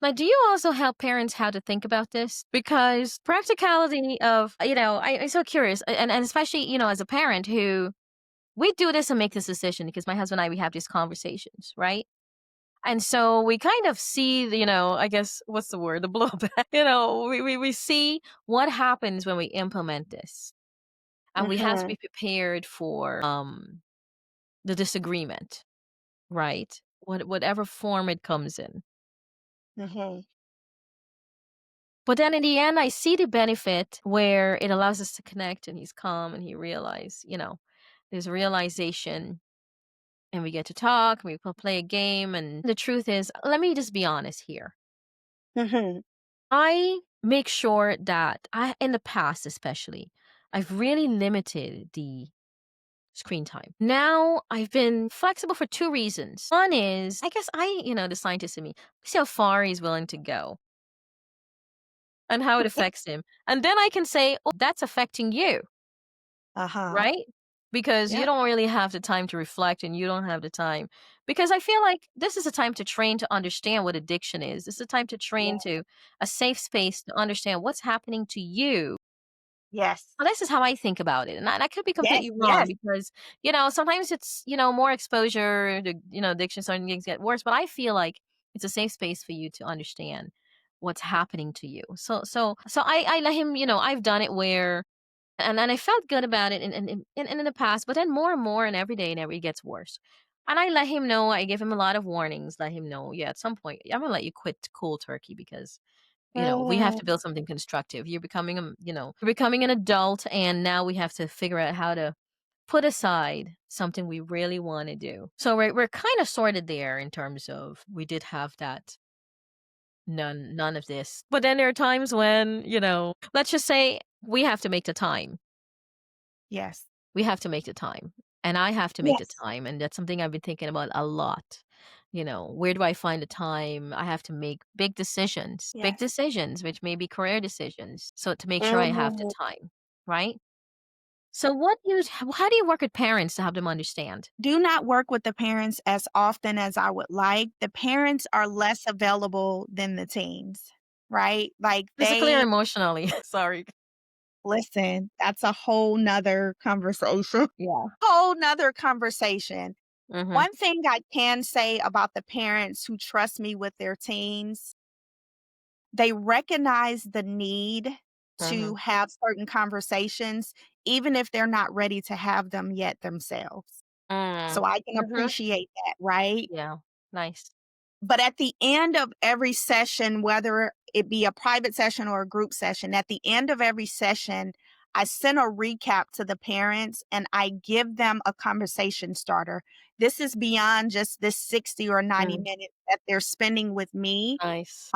Now, do you also help parents how to think about this? Because practicality of, I'm so curious, and especially, as a parent who we do this and make this decision because my husband and I, we have these conversations, right? And so we kind of see, I guess, what's the word? The blowback. We see what happens when we implement this. And we have to Mhm. be prepared for the disagreement, right? Whatever form it comes in. Mhm. But then in the end, I see the benefit where it allows us to connect and he's calm and he realize, there's a realization and we get to talk, we will play a game. And the truth is, let me just be honest here. Mhm. I make sure that in the past, especially, I've really limited the screen time. Now I've been flexible for two reasons. One is, I guess the scientist in me, see how far he's willing to go and how it affects him. And then I can say, oh, that's affecting you. Uh-huh. Right? Because you Yep. don't really have the time to reflect and you don't have the time. Because I feel like this is a time to train to understand what addiction is. This is a time to train Yeah. to a safe space to understand what's happening to you. Yes. Well, this is how I think about it. And I could be Yes, completely wrong yes. because, sometimes it's, more exposure, the, addiction, starting things get worse. But I feel like it's a safe space for you to understand what's happening to you. So I let him, I've done it where and I felt good about it in the past, but then more and more and every day and every it gets worse. And I let him know, I give him a lot of warnings, let him know, yeah, at some point, I'm gonna let you quit cold turkey because, we have Mhm. to build something constructive. You're becoming an adult and now we have to figure out how to put aside something we really want to do. So we're kind of sorted there in terms of we did have that none of this. But then there are times when, let's just say we have to make the time. Yes. We have to make the time, and I have to make the Yes. time, and that's something I've been thinking about a lot. Where do I find the time? I have to make big Yes. decisions, which may be career decisions, so to make sure I have the Mhm. time, right? So how do you work with parents to help them understand? Do not work with the parents as often as I would like. The parents are less available than the teens, right? Like Physically or they emotionally? Sorry. listen, that's a whole nother conversation. Yeah. Whole nother conversation. Mhm. One thing I can say about the parents who trust me with their teens, they recognize the need to Mhm. have certain conversations, even if they're not ready to have them yet themselves. Mm. So I can Mhm. appreciate that, right? Yeah. Nice. But at the end of every session, whether it be a private session or a group session, at the end of every session, I send a recap to the parents and I give them a conversation starter. This is beyond just this 60 or 90 Mm. minutes that they're spending with me. Nice.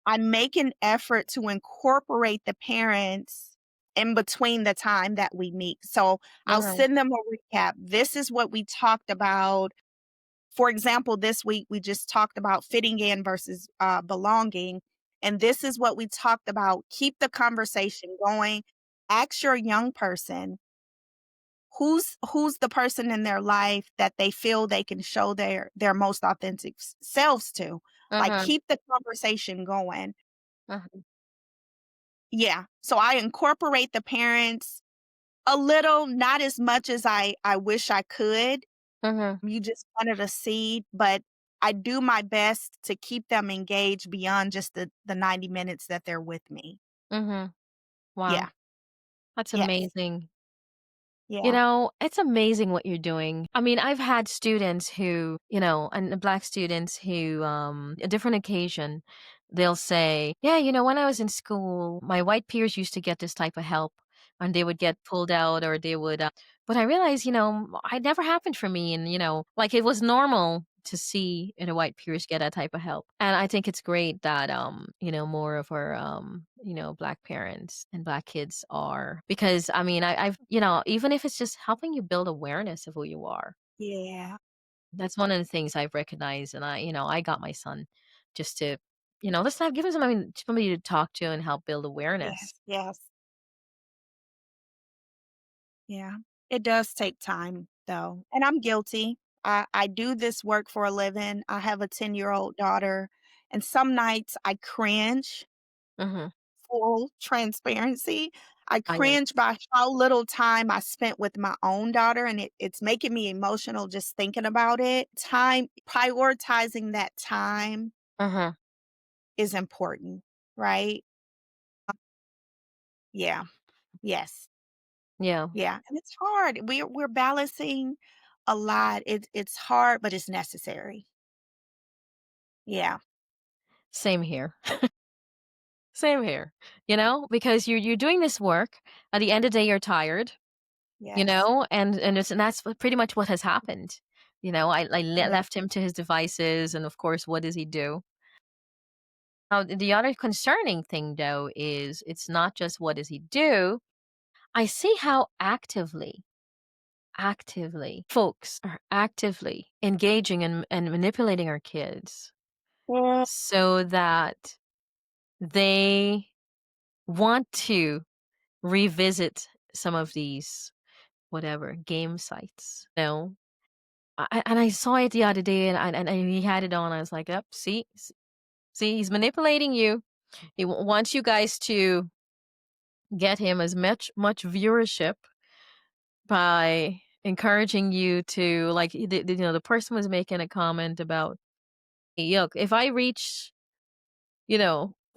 I make an effort to incorporate the parents in between the time that we meet. So I'll Mhm. send them a recap. This is what we talked about. For example, this week we just talked about fitting in versus belonging. And this is what we talked about. Keep the conversation going. Ask your young person who's the person in their life that they feel they can show their most authentic selves to. Like Mhm. keep the conversation going. Mhm. Yeah. So I incorporate the parents a little, not as much as I wish I could. Mhm. You just planted a seed, but I do my best to keep them engaged beyond just the 90 minutes that they're with me. Mhm. Yeah. Wow. That's Yes. amazing. Yeah. It's amazing what you're doing. I mean, I've had students who, and black students who, a different occasion, they'll say, yeah, when I was in school, my white peers used to get this type of help and they would get pulled out or they would, but I realized, it never happened for me. And, like it was normal to see in a white peers get that type of help. And I think it's great that more of our black parents and black kids are, because I mean I've even if it's just helping you build awareness of who you are. Yeah. That's one of the things I've recognized, and I got my son just to, just have give him somebody to talk to and help build awareness. Yes. Yes. Yeah. It does take time though. And I'm guilty. I do this work for a living. I have a 10-year-old daughter. And some nights I cringe, Mhm. full transparency. I I am. cringe by how little time I spent with my own daughter, and it's making me emotional just thinking about it. Time, prioritizing that time Mhm. is important, right? Yeah. Yes. Yeah. Yeah, and it's hard. We're balancing a lot. It's hard, but it's necessary. Yeah. Same here. Same here. Because you're doing this work. At the end of the day, you're tired. Yes. And that's pretty much what has happened. Yeah. Left him to his devices, and of course, what does he do? Now, the other concerning thing, though, is it's not just what does he do. I see how actively folks are actively engaging and manipulating our kids Mm, so that they want to revisit some of these whatever game sites. And I saw it the other day, and he had it on. I was like, "Up, see, he's manipulating you. He wants you guys to get him as much viewership by encouraging you to like the person was making a comment about, "Hey, look, if I reach,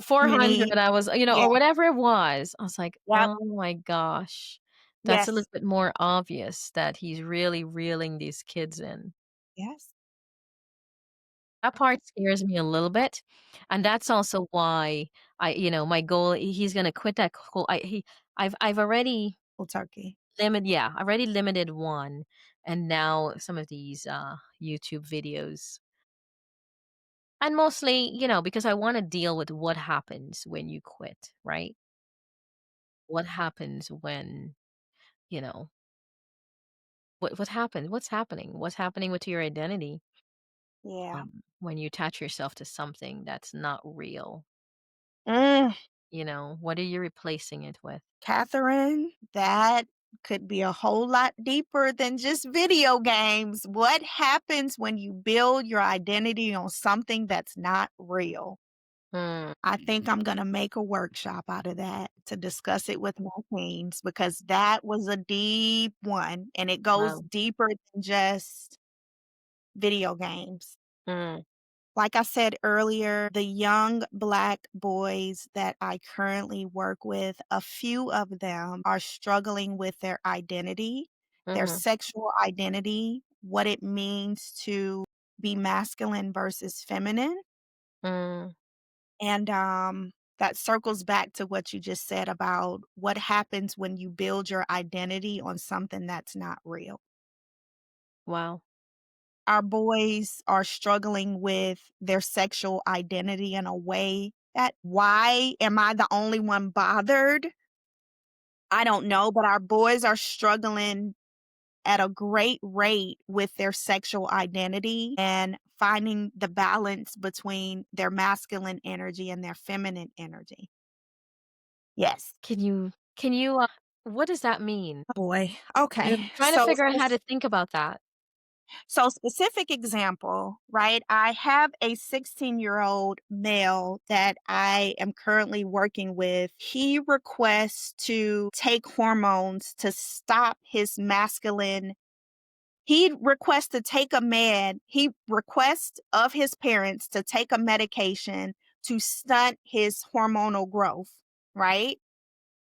400, many. I was, Yeah. or whatever it was." I was like, Yep. "Oh my gosh." That's a little Yes. bit more obvious that he's really reeling these kids in. Yes. That part scares me a little bit, and that's also why my goal, he's gonna quit that whole I've already Cold turkey. I've already limited 1, and now some of these, YouTube videos. And mostly, because I wanna deal with what happens when you quit, right? What happens when, you know what happened? What's happening? What's happening with your identity, Yeah. when you attach yourself to something that's not real? Mm, What are you replacing it with? Catherine, that could be a whole lot deeper than just video games. What happens when you build your identity on something that's not real? Mm, I think I'm gonna make a workshop out of that to discuss it with my teams because that was a deep one, and it goes wow. deeper than just video games. Mm, Like I said earlier, the young Black boys that I currently work with, a few of them are struggling with their identity, their mhm, sexual identity, what it means to be masculine versus feminine. mm, And that circles back to what you just said about what happens when you build your identity on something that's not real. wow. Our boys are struggling with their sexual identity in a way that why am I the only one bothered? I don't know, but our boys are struggling at a great rate with their sexual identity and finding the balance between their masculine energy and their feminine energy. Yes. Can you what does that mean? Boy. And Okay. I'm trying to figure out how to think about that. Specific example, right? I have a 16-year-old male that I am currently working with. He requests to take hormones to stop his masculine. He requests to take a med. He requests of his parents to take a medication to stunt his hormonal growth, right?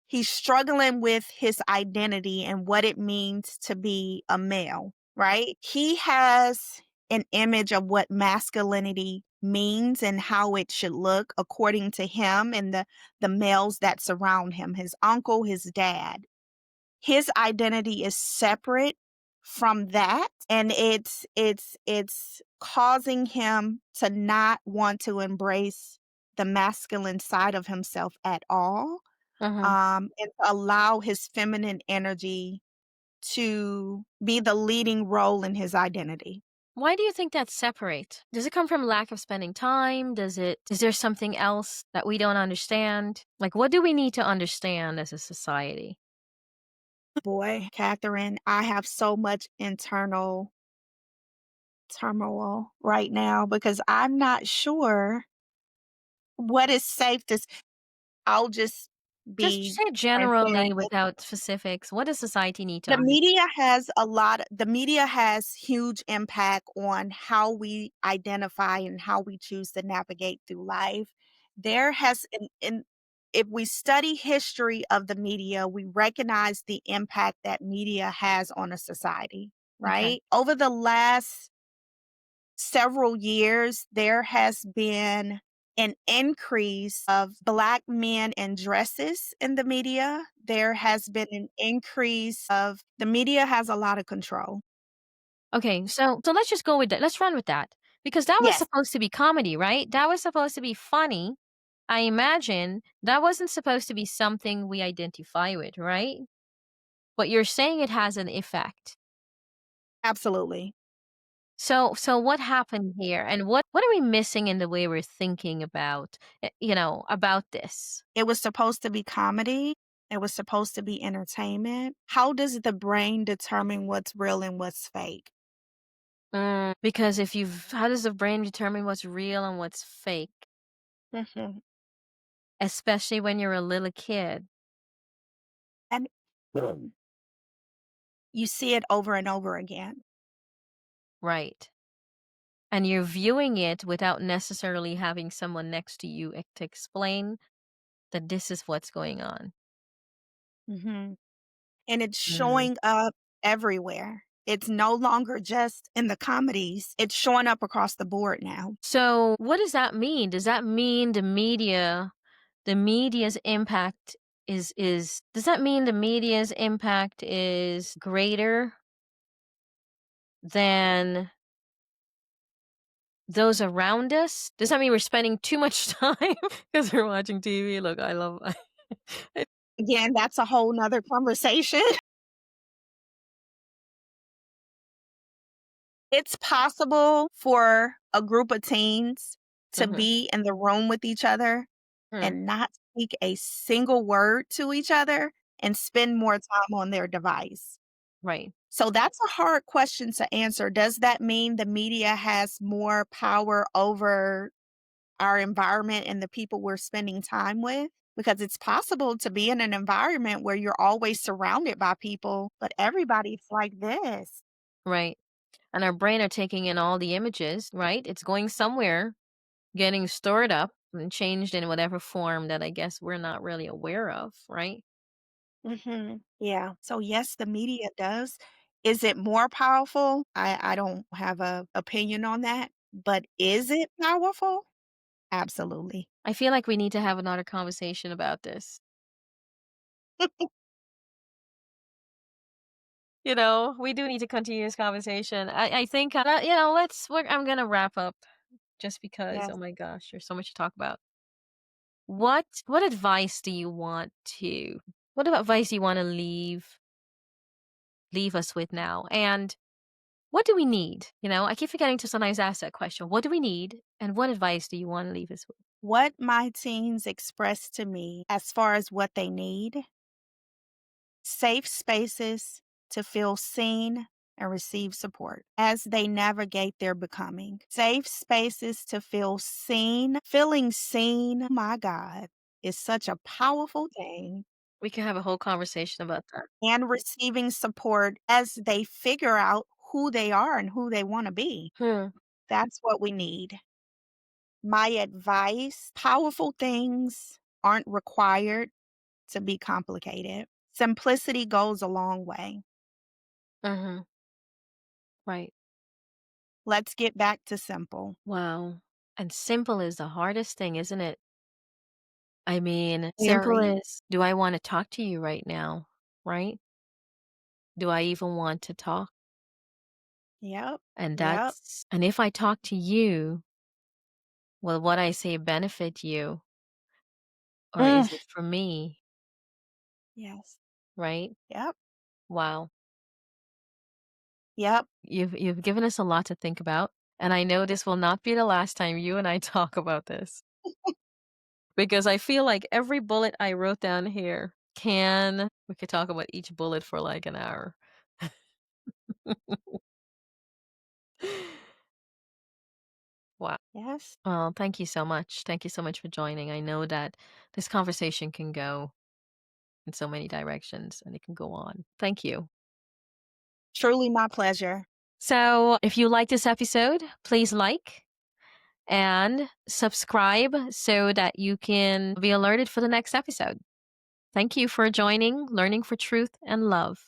He's struggling with his identity and what it means to be a male, right? He has an image of what masculinity means and how it should look according to him and the males that surround him, his uncle, his dad. His identity is separate from that, and it's causing him to not want to embrace the masculine side of himself at all, Mhm. and to allow his feminine energy to be the leading role in his identity. Why do you think that separates? Does it come from lack of spending time? Is there something else that we don't understand? Like, what do we need to understand as a society? Boy, Catherine, I have so much internal turmoil right now because I'm not sure what is safe to I'll just Just be say it transparent. generally without specifics. What does society need to understand? The media has huge impact on how we identify and how we choose to navigate through life. There has in If we study history of the media, we recognize the impact that media has on a society, Okay. right? Over the last several years, there has been an increase of Black men in dresses in the media. There has been an increase of the media has a lot of control. Okay, so let's just go with that. Let's run with that. Because that was Yes, supposed to be comedy, right? That was supposed to be funny. I imagine that wasn't supposed to be something we identify with, right? But you're saying it has an effect. absolutely. So what happened here, and what are we missing in the way we're thinking about, about this? It was supposed to be comedy. It was supposed to be entertainment. How does the brain determine what's real and what's fake? Because if you've how does the brain determine what's real and what's fake, Mhm. especially when you're a little kid, And you see it over and over again. right? And you're viewing it without necessarily having someone next to you to explain that this is what's going on. Mhm. And it's Mm. showing up everywhere. It's no longer just in the comedies, it's showing up across the board now. So what does that mean? Does that mean the media's impact is does that mean the media's impact is greater than those around us? Does that mean we're spending too much time because we're watching TV? Look, I love it. Again, that's a whole nother conversation. It's possible for a group of teens to Mhm. be in the room with each other Mm, and not speak a single word to each other and spend more time on their device. right, So that's a hard question to answer. Does that mean the media has more power over our environment and the people we're spending time with? Because it's possible to be in an environment where you're always surrounded by people, but everybody's like this. right. And our brain are taking in all the images, right? It's going somewhere, getting stored up and changed in whatever form that I guess we're not really aware of, right? Yeah. So yes, the media does. Is it more powerful? I don't have a opinion on that, but is it powerful? Absolutely. I feel like we need to have another conversation about this. We do need to continue this conversation. I think, I'm going to wrap up just because, oh Yes. my gosh, there's so much to talk about. What advice do you want to, what advice do you want to leave us with now? And what do we need? I keep forgetting to sometimes ask that question. What do we need? And what advice do you want to leave us with? What my teens express to me as far as what they need, safe spaces to feel seen and receive support as they navigate their becoming. Safe spaces to feel seen. Feeling seen, my God, is such a powerful thing. We can have a whole conversation about that. And receiving support as they figure out who they are and who they want to be. Hmm. That's what we need. My advice, powerful things aren't required to be complicated. Simplicity goes a long way. Mm-hmm. Right. Let's get back to simple. Wow. And simple is the hardest thing, isn't it? I mean, simple Very. is, do I want to talk to you right now? Right? Do I even want to talk? Yep. And Yep. if I talk to you, will what I say benefit you or Mm. is it for me, Yes. right? Yep. Wow. Yep. You've given us a lot to think about, and I know this will not be the last time you and I talk about this because I feel like every bullet I wrote down here can we could talk about each bullet for like an hour. Wow. Yes. Well, thank you so much. Thank you so much for joining. I know that this conversation can go in so many directions and it can go on. Thank you. Truly my pleasure. So, if you like this episode, please like and subscribe so that you can be alerted for the next episode. Thank you for joining Learning for Truth and Love.